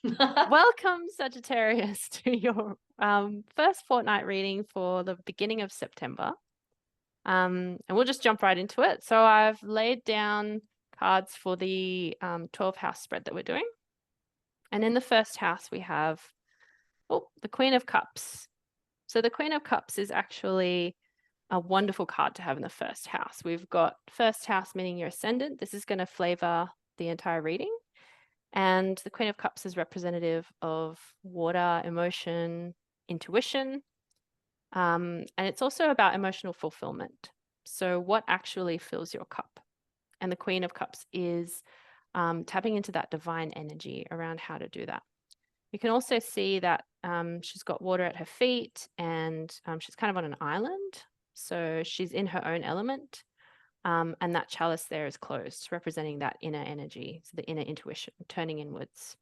Welcome, Sagittarius, to your first fortnight reading for the beginning of September. And we'll just jump right into it. So I've laid down cards for the 12 house spread that we're doing. And in the first house, we have the Queen of Cups. So the Queen of Cups is actually a wonderful card to have in the first house. We've got first house meaning your ascendant. This is going to flavor the entire reading. And the Queen of Cups is representative of water, emotion, intuition. And it's also about emotional fulfillment. So what actually fills your cup? And the Queen of Cups is tapping into that divine energy around how to do that. You can also see that she's got water at her feet and she's kind of on an island. So she's in her own element. And that chalice there is closed, representing that inner energy, so the inner intuition, turning inwards.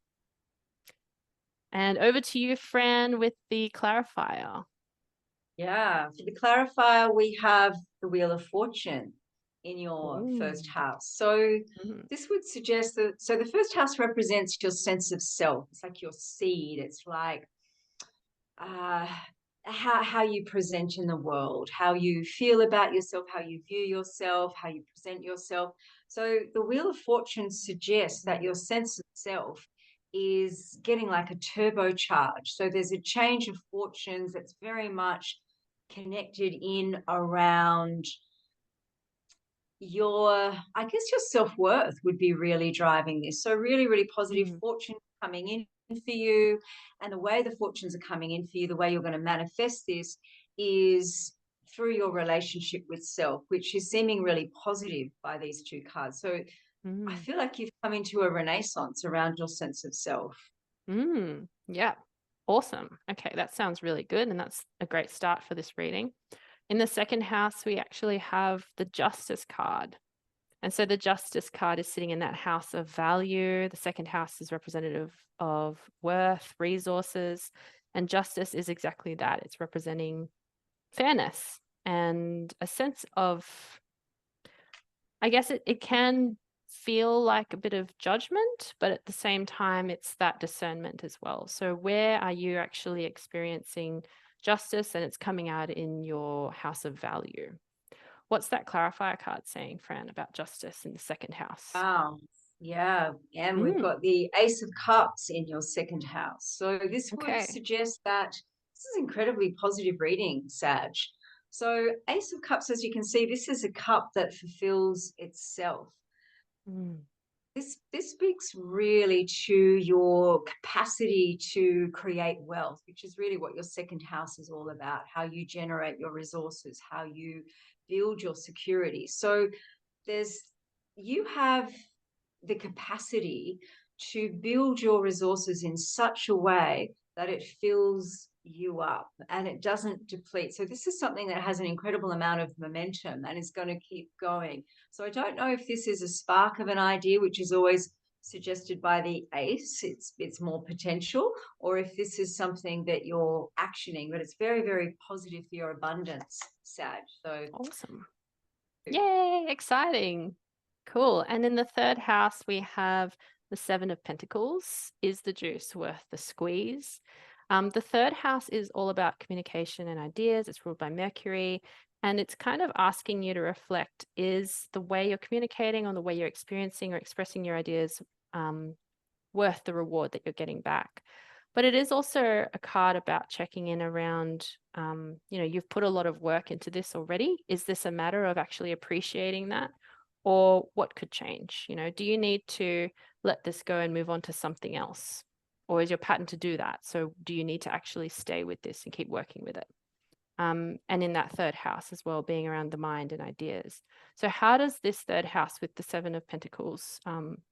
And over to you, Fran, with the clarifier. Yeah, for the clarifier, we have the Wheel of Fortune in your Ooh. first house. So Mhm. this would suggest that, so the first house represents your sense of self. It's like your seed. It's like uh, how you present in the world, how you feel about yourself, how you view yourself, how you present yourself. So the Wheel of Fortune suggests that your sense of self is getting like a turbocharge. So there's a change of fortunes that's very much connected in around your, I guess your self-worth would be really driving this. So really, really positive Mm. fortune coming in for you. And the way the fortunes are coming in for you, the way you're going to manifest this is through your relationship with self, which is seeming really positive by these two cards. So I Mm. feel like you've come into a renaissance around your sense of self. Yeah. Awesome. Okay, that sounds really good. And that's a great start for this reading. In the second house, we actually have the Justice card. And so the Justice card is sitting in that house of value. The second house is representative of worth, resources, and justice is exactly that. It's representing fairness and a sense of, I guess it can feel like a bit of judgment, but at the same time, it's that discernment as well. So, where are you actually experiencing justice and it's coming out in your house of value? What's that clarifier card saying, Fran, about justice in the second house? Wow. Yeah. And we've Mm, got the Ace of Cups in your second house. So this would okay. suggest that this is incredibly positive reading, Sag. So, Ace of Cups, as you can see, this is a cup that fulfills itself. Mm, This speaks really to your capacity to create wealth, which is really what your second house is all about, how you generate your resources, how you build your security. So there's you have the capacity to build your resources in such a way that it fills you up and it doesn't deplete. So this is something that has an incredible amount of momentum and is going to keep going. So I don't know if this is a spark of an idea, which is always suggested by the ace. It's more potential, or if this is something that you're actioning, but it's very, very positive for your abundance, Sag. So awesome. Yay, exciting. Cool. And in the third house, we have the Seven of Pentacles. Is the juice worth the squeeze? The third house is all about communication and ideas. It's ruled by Mercury. And it's kind of asking you to reflect, is the way you're communicating or the way you're experiencing or expressing your ideas worth the reward that you're getting back? But it is also a card about checking in around, you've put a lot of work into this already. Is this a matter of actually appreciating that? Or what could change? Do you need to let this go and move on to something else? Or is your pattern to do that? So do you need to actually stay with this and keep working with it? And in that third house as well, being around the mind and ideas. So how does this third house with the Seven of Pentacles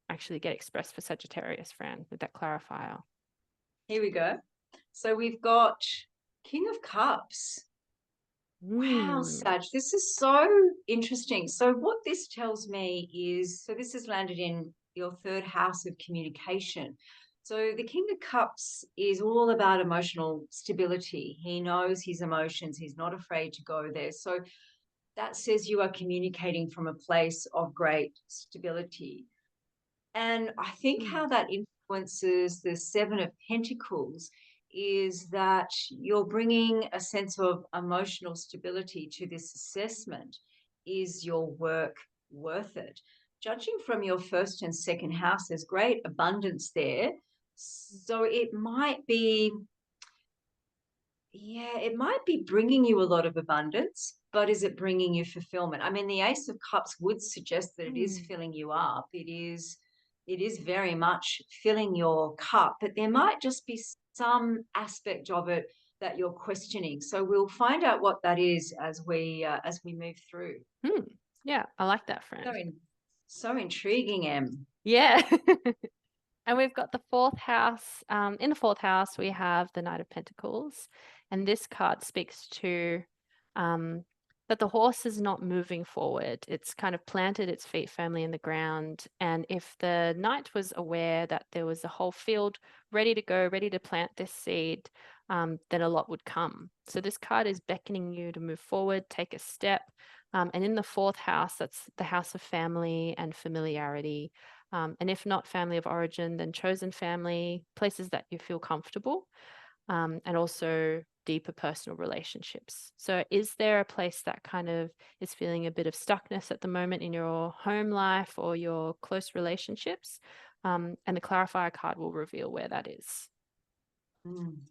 actually get expressed for Sagittarius, Fran, with that clarifier? here we go. So we've got King of Cups. Wow, Mm. Saj, this is so interesting. So, what this tells me is so this has landed in your third house of communication. So, the King of Cups is all about emotional stability. He knows his emotions, he's not afraid to go there. So, that says you are communicating from a place of great stability. And I think Mm. how that influences the Seven of Pentacles is that you're bringing a sense of emotional stability to this assessment. Is your work worth it? Judging from your first and second house, there's great abundance there. So it might be, yeah, it might be bringing you a lot of abundance, but is it bringing you fulfillment? I mean, the Ace of Cups would suggest that it is filling you up. It is very much filling your cup, but there might just be some aspect of it that you're questioning. So we'll find out what that is as we move through. Yeah, I like that, So, friend. so intriguing, Em. Yeah. And we've got the fourth house. In the fourth house, we have the Knight of Pentacles. And this card speaks to that the horse is not moving forward. It's kind of planted its feet firmly in the ground. And if the knight was aware that there was a whole field ready to go, ready to plant this seed, then a lot would come. So this card is beckoning you to move forward, take a step. And in the fourth house, that's the house of family and familiarity. And if not family of origin, then chosen family, places that you feel comfortable, and also deeper personal relationships. So is there a place that kind of is feeling a bit of stuckness at the moment in your home life or your close relationships? And the clarifier card will reveal where that is.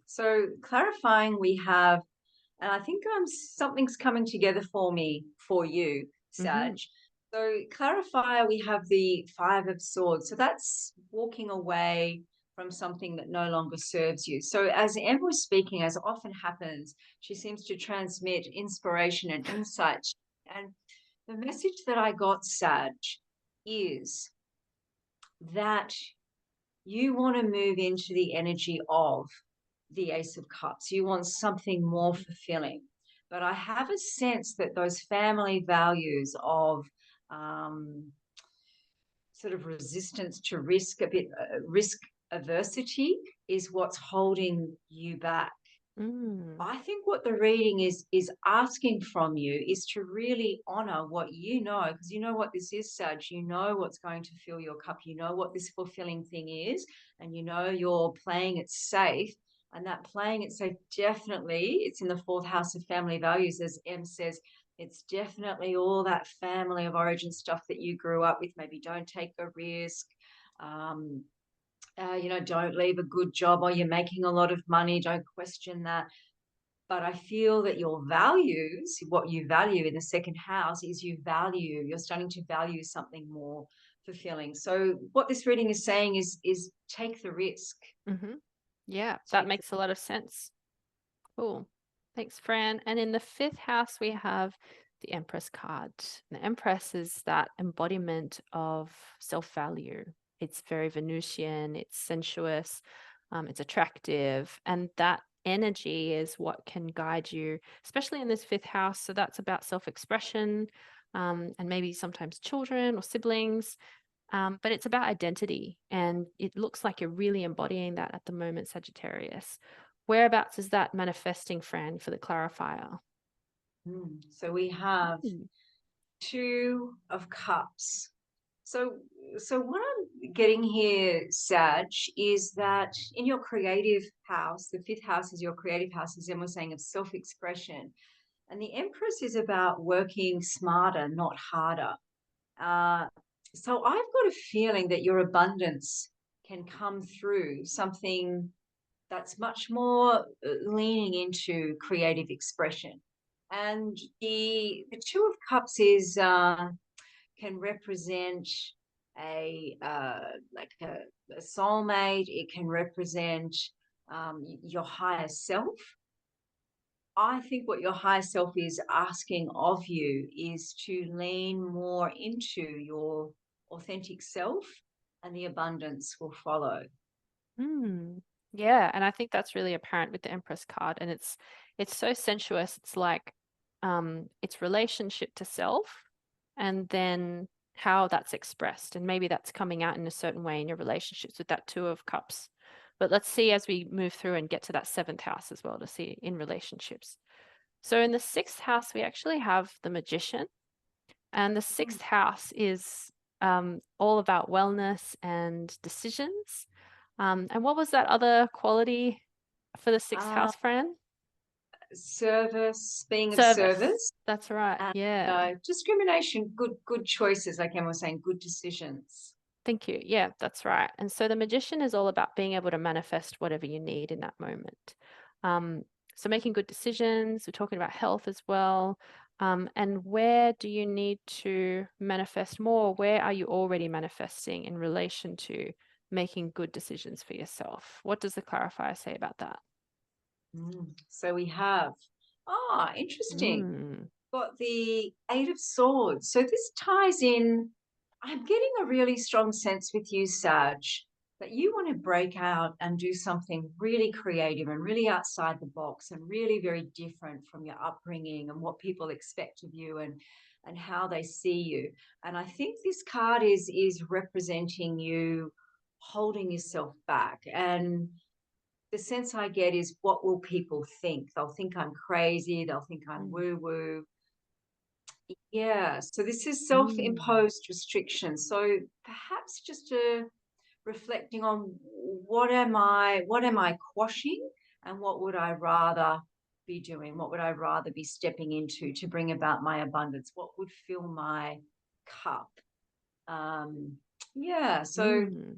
So clarifying, we have, and I think something's coming together for me, for you, Sag. So clarifier, we have the Five of Swords. So that's walking away from something that no longer serves you. So as Amber was speaking, as often happens, she seems to transmit inspiration and insight. And the message that I got, Sag, is that you want to move into the energy of the Ace of Cups. You want something more fulfilling. But I have a sense that those family values of sort of resistance to risk, a bit risk aversity, is what's holding you back. I think what the reading is asking from you is to really honor what you know, because you know what this is, Sag. You know what's going to fill your cup. You know what this fulfilling thing is, and you know you're playing it safe. And that playing it safe, definitely, it's in the fourth house of family values, as Em says. It's definitely all that family of origin stuff that you grew up with. Maybe don't take a risk. Don't leave a good job, or you're making a lot of money. Don't question that. But I feel that your values, what you value in the second house, is you're starting to value something more fulfilling. So what this reading is saying is take the risk. Yeah, that makes a lot of sense. Cool. Thanks, Fran. And in the fifth house, we have the Empress card. The Empress is that embodiment of self-value. It's very Venusian, it's sensuous, it's attractive, and that energy is what can guide you, especially in this fifth house. So that's about self-expression, and maybe sometimes children or siblings. But it's about identity, and it looks like you're really embodying that at the moment, Sagittarius. Whereabouts is that manifesting, Fran, for the clarifier? So we have Two of Cups. So what I'm getting here, Sag, is that in your creative house, the fifth house is your creative house, as Emma was saying, of self-expression. And the Empress is about working smarter, not harder. So I've got a feeling that your abundance can come through something that's much more leaning into creative expression. And the Two of Cups is can represent a soulmate. It can represent your higher self. I think what your higher self is asking of you is to lean more into your authentic self, and the abundance will follow. Yeah, and I think that's really apparent with the Empress card, and it's so sensuous. It's like it's relationship to self, and then how that's expressed, and maybe that's coming out in a certain way in your relationships with that Two of Cups. But let's see as we move through and get to that seventh house as well to see in relationships. So in the sixth house, we actually have the Magician, and the sixth house is all about wellness and decisions. And what was that other quality for the sixth Uh, house, Fran? Service, being of Service. service, That's right. and Yeah. discrimination, good choices, like Emma was saying, good decisions. Thank you. Yeah, that's right. And so the magician is all about being able to manifest whatever you need in that moment. Um, so making good decisions, we're talking about health as well. And where do you need to manifest more? Where are you already manifesting in relation to making good decisions for yourself? What does the clarifier say about that? So we have, interesting. Mm, Got the Eight of Swords. So this ties in. I'm getting a really strong sense with you, Sag, that you want to break out and do something really creative and really outside the box and really very different from your upbringing and what people expect of you and how they see you. And I think this card is representing you holding yourself back. And the sense I get is, what will people think? They'll think I'm crazy. They'll think I'm mm, woo woo. Yeah. So this is self mm, imposed restriction. So perhaps just reflecting on, what am I quashing, and what would I rather be doing? What would I rather be stepping into to bring about my abundance? What would fill my cup? Um, yeah. So mm,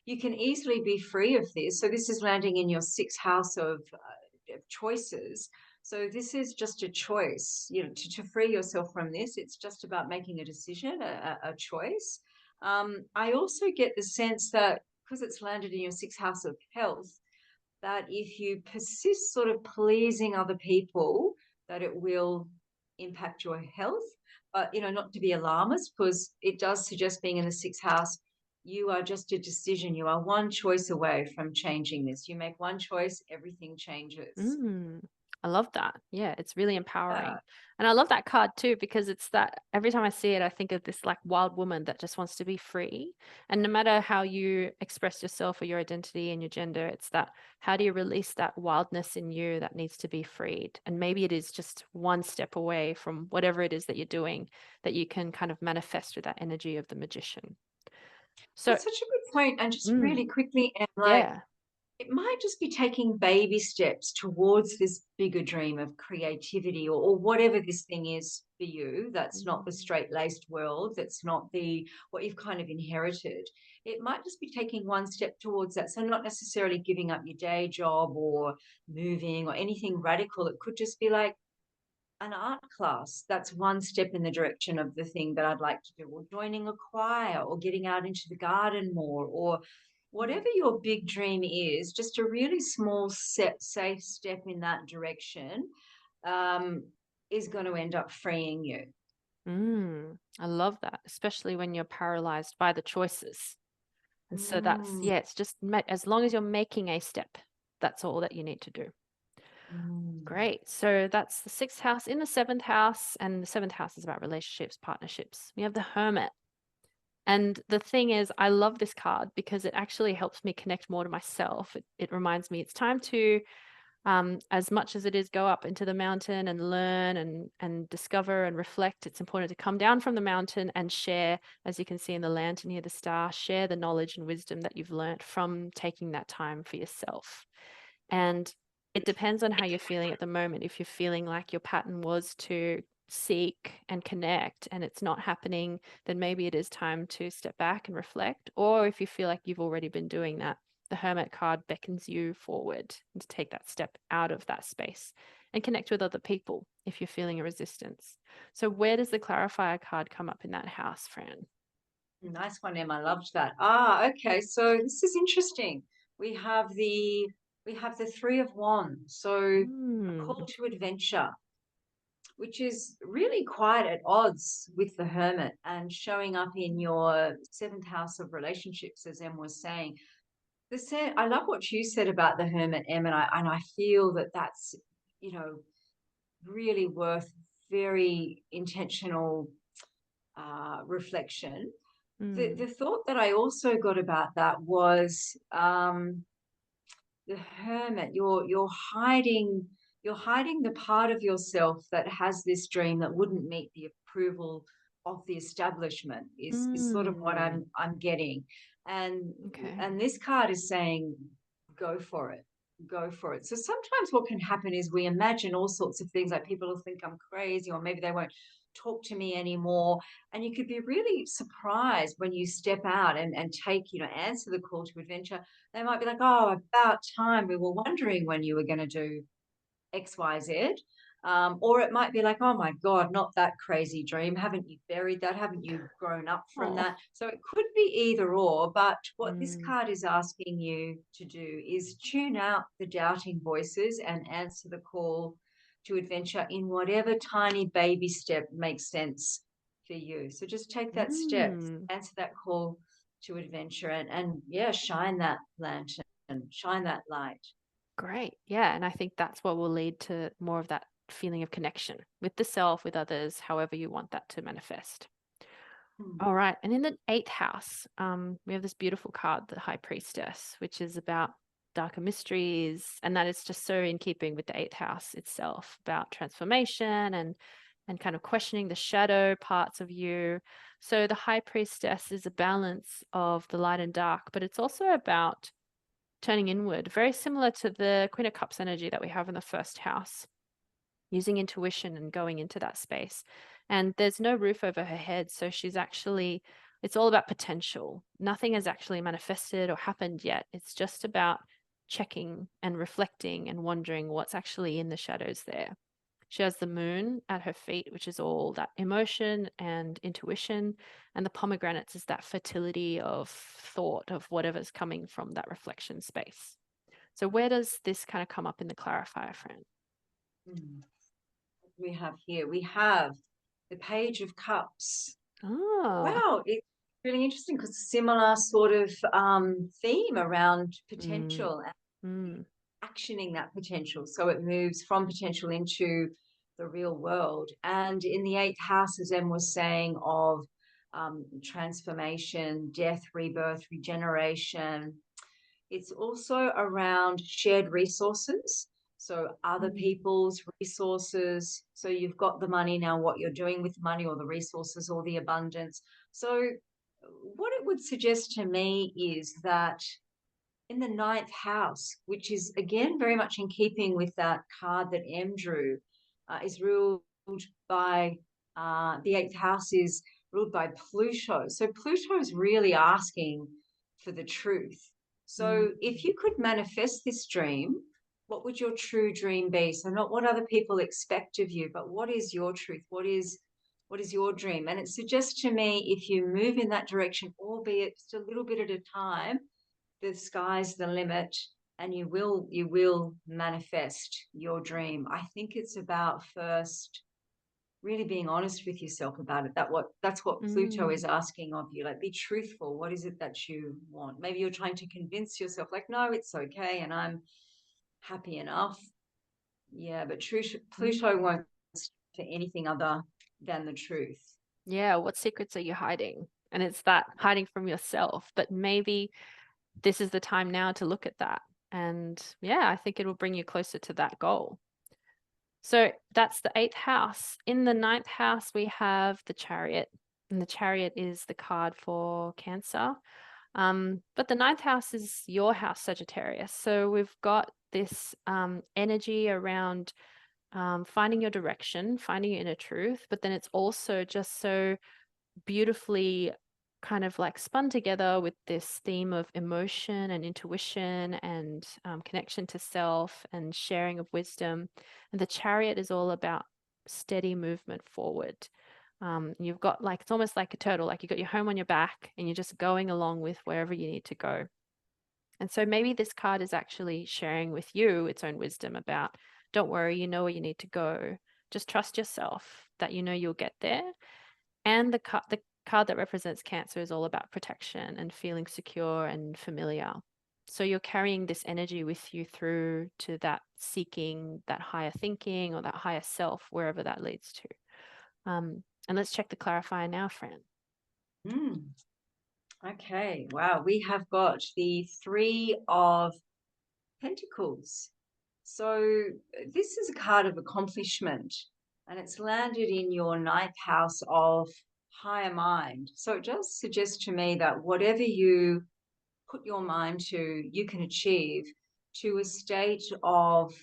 you can easily be free of this. So this is landing in your sixth house of choices. So this is just a choice, to free yourself from this. It's just about making a decision, a choice. I also get the sense that because it's landed in your sixth house of health, that if you persist sort of pleasing other people, that it will impact your health. But, not to be alarmist, because it does suggest, being in the sixth house, you are just a decision. You are one choice away from changing this. You make one choice, everything changes. mm. I love that. Yeah, it's really Yeah. empowering. And I love that card too, because it's that every time I see it, I think of this like wild woman that just wants to be free. And no matter how you express yourself or your identity and your gender, it's that how do you release that wildness in you that needs to be freed? And maybe it is just one step away from whatever it is that you're doing that you can kind of manifest with that energy of the magician. So, That's such a good point. And just mm, really quickly, and like, yeah. it might just be taking baby steps towards this bigger dream of creativity, or whatever this thing is for you. That's not the Mm, straight laced world. That's not the what you've kind of inherited. It might just be taking one step towards that. So not necessarily giving up your day job or moving or anything radical. It could just be like an art class. That's one step in the direction of the thing that I'd like to do, or joining a choir, or getting out into the garden more, or whatever your big dream is, just a really small safe step in that direction, um, is going to end up freeing you. I love that, especially when you're paralyzed by the choices. And so that's, Mm, yeah, it's just as long as you're making a step, that's all that you need to do. mm. Great. So that's the sixth house in the seventh house. And the seventh house is about relationships, partnerships. We have the hermit. And the thing is, I love this card because it actually helps me connect more to myself. It reminds me it's time to as much as it is go up into the mountain and learn and discover and reflect, it's important to come down from the mountain and share, as you can see in the lantern here, the star, share the knowledge and wisdom that you've learnt from taking that time for yourself. And it depends on how you're feeling at the moment. If you're feeling like your pattern was to seek and connect and it's not happening, then maybe it is time to step back and reflect. Or if you feel like you've already been doing that, the Hermit card beckons you forward and to take that step out of that space and connect with other people if you're feeling a resistance. So, where does the Clarifier card come up in that house, Fran? Nice one, Em. I loved that. Okay. So this is interesting. We have the we have the Three of Wands. So a call Mm, to adventure, which is really quite at odds with the Hermit, and showing up in your seventh house of relationships, as Em was saying. I love what you said about the Hermit, Em, and I feel that that's, you know really worth very intentional reflection. The mm, thought that I also got about that was, the Hermit. You're hiding the part of yourself that has this dream that wouldn't meet the approval of the establishment, is sort of what mm, I'm getting. And Okay. and this card is saying, go for it. Go for it. So sometimes what can happen is we imagine all sorts of things, like people will think I'm crazy, or maybe they won't talk to me anymore. And you could be really surprised when you step out and take, answer the call to adventure. They might be like, oh, about time. We were wondering when you were going to do XYZ. Or it might be like, oh my God, not that crazy dream. Haven't you buried that? Haven't you grown up from Oh. that? So it could be either or. But what this Mm. card is asking you to do is tune out the doubting voices and answer the call to adventure in whatever tiny baby step makes sense for you. So just take that step, Mm. answer that call to adventure, and yeah, shine that lantern, shine that light. Great. Yeah. And I think that's what will lead to more of that feeling of connection with the self, with others, however you want that to manifest. Hmm. All right. And in the eighth house, we have this beautiful card, the High Priestess, which is about darker mysteries. And that is just so in keeping with the eighth house itself, about transformation and kind of questioning the shadow parts of you. So the High Priestess is a balance of the light and dark, but it's also about turning inward, very similar to the Queen of Cups energy that we have in the first house, using intuition and going into that space. And there's no roof over her head. So it's all about potential. Nothing has actually manifested or happened yet. It's just about checking and reflecting and wondering what's actually in the shadows there. She has the moon at her feet, which is all that emotion and intuition. And the pomegranates is that fertility of thought of whatever's coming from that reflection space. So, where does this kind of come up in the clarifier, Fran? Hmm. We have here, we have the Page of Cups. Oh, Wow, it's really interesting because similar sort of theme around mm, potential and mm, actioning that potential. So it moves from potential into the real world. And in the eighth house, as Em was saying, of transformation, death, rebirth, regeneration, it's also around shared resources. So other mm, people's resources. So you've got the money now, what you're doing with money or the resources or the abundance. So what it would suggest to me is that in the ninth house, which is again very much in keeping with that card that M drew, is ruled by the eighth house is ruled by Pluto. So Pluto is really asking for the truth. mm, So if you could manifest this dream, what would your true dream be? So not what other people expect of you, but what is your truth? What is your dream? And it suggests to me if you move in that direction, albeit just a little bit at a time, the sky's the limit, and you will manifest your dream. I think it's about first really being honest with yourself about it. That's what Pluto is mm. asking of you. Like, be truthful. What is it that you want? Maybe you're trying to convince yourself, like, no, it's okay, and I'm happy enough. Yeah, but Pluto Mm. won't stand for anything other than the truth. Yeah, what secrets are you hiding? And it's that hiding from yourself. But maybe this is the time now to look at that. And yeah, I think it will bring you closer to that goal. So that's the eighth house. In the ninth house, we have the Chariot, and the Chariot is the card for Cancer. But the ninth house is your house, Sagittarius. So we've got this energy around finding your direction, finding your inner truth, but then it's also just so beautifully kind of like spun together with this theme of emotion and intuition and connection to self and sharing of wisdom. And the Chariot is all about steady movement forward. You've got like, it's almost like a turtle, like you got your home on your back and you're just going along with wherever you need to go. And so maybe this card is actually sharing with you its own wisdom about don't worry, you know where you need to go. Just trust yourself that you know you'll get there. And the card that represents Cancer is all about protection and feeling secure and familiar. So you're carrying this energy with you through to that seeking that higher thinking or that higher self, wherever that leads to. And let's check the clarifier now, Fran. Hmm. Okay, wow. We have got the Three of Pentacles. So this is a card of accomplishment, and it's landed in your ninth house of higher mind. So it does suggest to me that whatever you put your mind to, you can achieve to a state of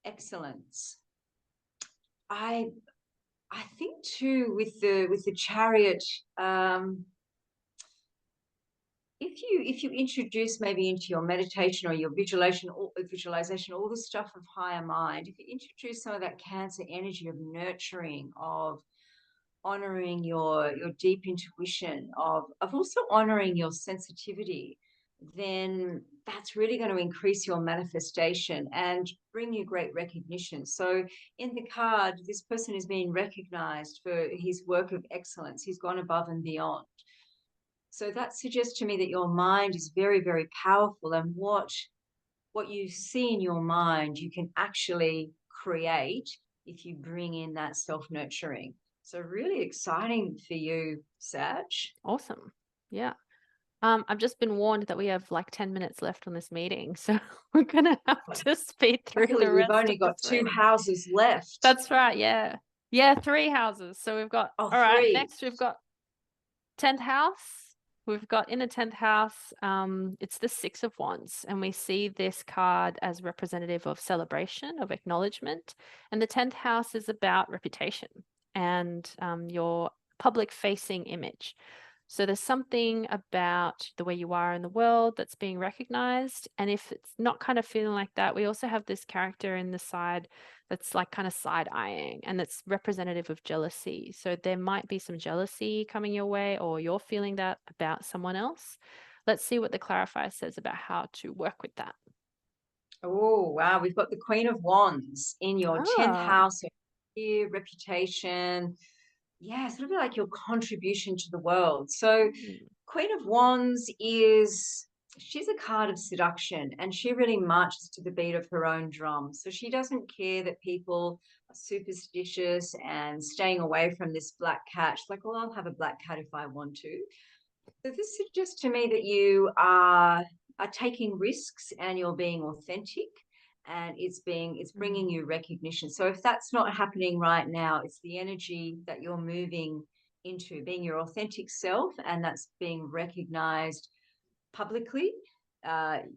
excellence. I think too with the Chariot, if you introduce maybe into your meditation or your visualization all the stuff of higher mind, if you introduce some of that Cancer energy of nurturing, of honoring your deep intuition, of also honoring your sensitivity, then that's really going to increase your manifestation and bring you great recognition. So in the card, this person is being recognized for his work of excellence. He's gone above and beyond. So that suggests to me that your mind is very, very powerful, and what you see in your mind, you can actually create if you bring in that self-nurturing. So really exciting for you, Sag. Awesome. Yeah. I've just been warned that we have like 10 minutes left on this meeting, so we're gonna have to speed through Luckily, the we've rest only of this got 2 reading. houses left. That's right, yeah. Yeah, 3 houses. So we've got, Oh, all right, 3. next we've got 10th house. We've got in the 10th house, it's the 6 of Wands, and we see this card as representative of celebration, of acknowledgement. And the 10th house is about reputation and your public facing image. So there's something about the way you are in the world that's being recognized. And if it's not kind of feeling like that, we also have this character in the side that's like kind of side eyeing, and that's representative of jealousy. So there might be some jealousy coming your way, or you're feeling that about someone else. Let's see what the clarifier says about how to work with that. Oh, wow. We've got the Queen of Wands in your 10th Ah, house, your reputation. Yeah, sort of like your contribution to the world. So mm, Queen of Wands she's a card of seduction, and she really marches to the beat of her own drum. So she doesn't care that people are superstitious and staying away from this black cat. She's like, well, I'll have a black cat if I want to. So this suggests to me that you are taking risks and you're being authentic, and it's bringing you recognition. So if that's not happening right now, it's the energy that you're moving into, being your authentic self, and that's being recognized publicly.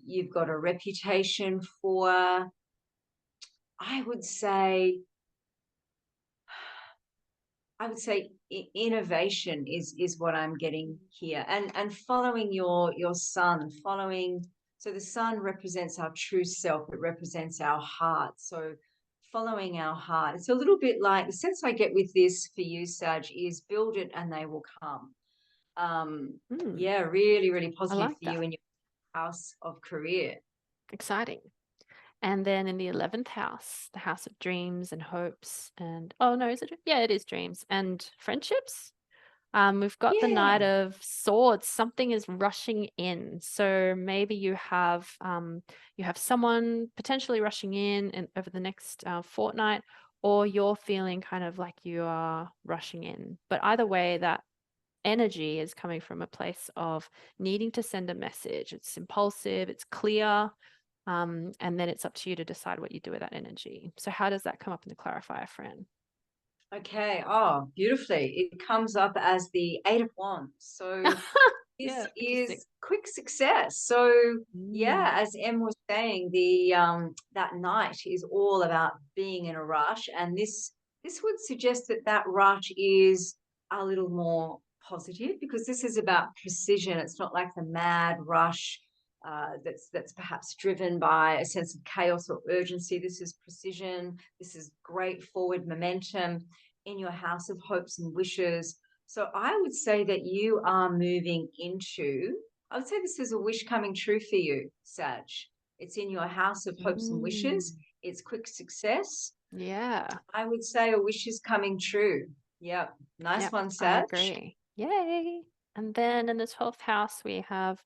You've got a reputation for, I would say, innovation is what I'm getting here, and following your sun, following. So the sun represents our true self. It represents our heart. So following our heart. It's a little bit like the sense I get with this for you, Sag, is build it and they will come. mm, Yeah, really, really I positive like for you that. in your house of career. Exciting. And then in the 11th house, the house of dreams and hopes and, oh no, is it? Yeah, it is dreams and friendships. We've got the Knight Yeah. of Swords. Something is rushing in. So maybe you have someone potentially rushing in over the next fortnight, or you're feeling kind of like you are rushing in. But either way, that energy is coming from a place of needing to send a message. It's impulsive, it's clear, and then it's up to you to decide what you do with that energy. So how does that come up in the clarifier, Fran? Okay. Oh, beautifully. It comes up as the Eight of Wands. So this Yeah, interesting. is quick success. So Mm. yeah, as Em was saying, the that night is all about being in a rush, and this would suggest that that rush is a little more positive, because this is about precision. It's not like the mad rush that's perhaps driven by a sense of chaos or urgency. This is precision. This is great forward momentum in your house of hopes and wishes. So I would say that you are moving into, I would say this is a wish coming true for you, Sag. It's in your house of hopes and wishes. Mm. It's quick success. Yeah. I would say a wish is coming true. Yep. Nice Yep. one, I Sag. agree. Yay. And then in the 12th house, we have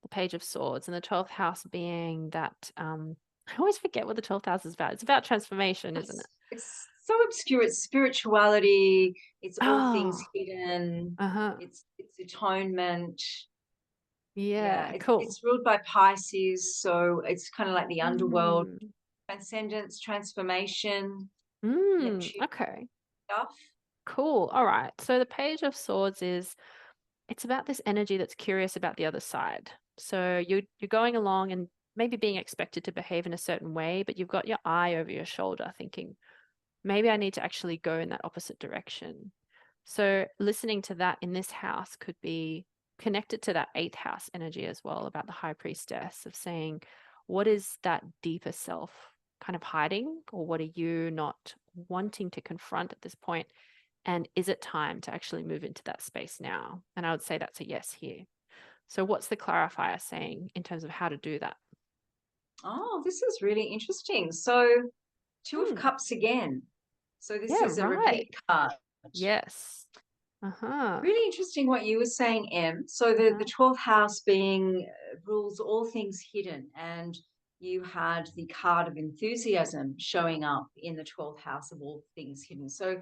the Page of Swords, and the 12th house being that I always forget what the 12th house is about. It's about transformation, isn't it? It's so obscure. It's spirituality. It's all things Oh, hidden. uh-huh. It's atonement. Yeah, Yeah, it's cool. ruled by Pisces, so it's kind of like the underworld, Mm. transcendence, transformation, Neptune Okay. stuff. Cool. All right. So the Page of Swords it's about this energy that's curious about the other side. So you're going along and maybe being expected to behave in a certain way, but you've got your eye over your shoulder thinking, maybe I need to actually go in that opposite direction. So listening to that in this house could be connected to that eighth house energy as well, about the high priestess, of saying, what is that deeper self kind of hiding, or what are you not wanting to confront at this point? And is it time to actually move into that space now? And I would say that's a yes here. So what's the clarifier saying in terms of how to do that? Oh, this is really interesting. So, Two of Hmm. Cups again. So, this Yeah, is a repeat right. card. Yes. Uh-huh. Really interesting what you were saying, Em. So, the Uh-huh. 12th house being rules all things hidden, and you had the card of enthusiasm showing up in the 12th house of all things hidden. So,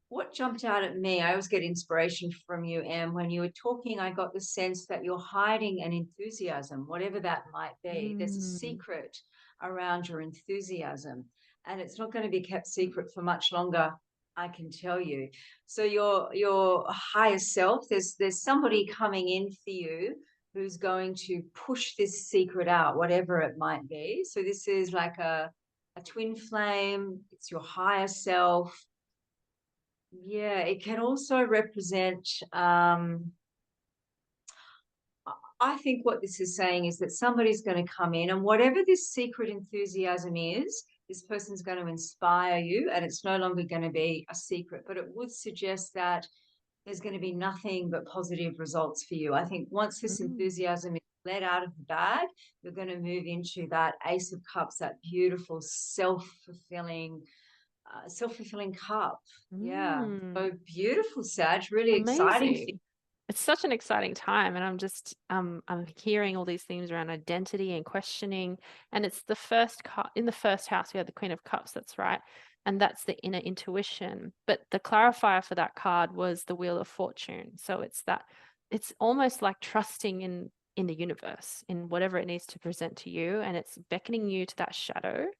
what jumped out at me, I always get inspiration from you, Em. When you were talking, I got the sense that you're hiding an enthusiasm, whatever that might be. There's a Mm. secret around your enthusiasm, and it's not going to be kept secret for much longer, I can tell you. So your higher self, there's somebody coming in for you who's going to push this secret out, whatever it might be. So this is like a twin flame, it's your higher self. Yeah, it can also represent, I think what this is saying is that somebody's going to come in, and whatever this secret enthusiasm is, this person's going to inspire you, and it's no longer going to be a secret, but it would suggest that there's going to be nothing but positive results for you. I think once this Mm. enthusiasm is let out of the bag, you're going to move into that Ace of Cups, that beautiful self-fulfilling cup. Yeah. Mm. So beautiful, Sag. Really exciting. Amazing. It's such an exciting time, and I'm hearing all these themes around identity and questioning. And it's the first in the first house we had the Queen of Cups, that's right. And that's the inner intuition. But the clarifier for that card was the Wheel of Fortune. So it's almost like trusting in the universe, in whatever it needs to present to you, and it's beckoning you to that shadow,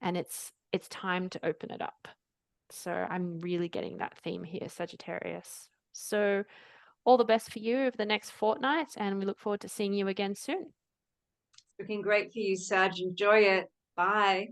and it's time to open it up. So I'm really getting that theme here, Sagittarius. So all the best for you over the next fortnight, and we look forward to seeing you again soon. Looking great for you, Sag. Enjoy it. Bye.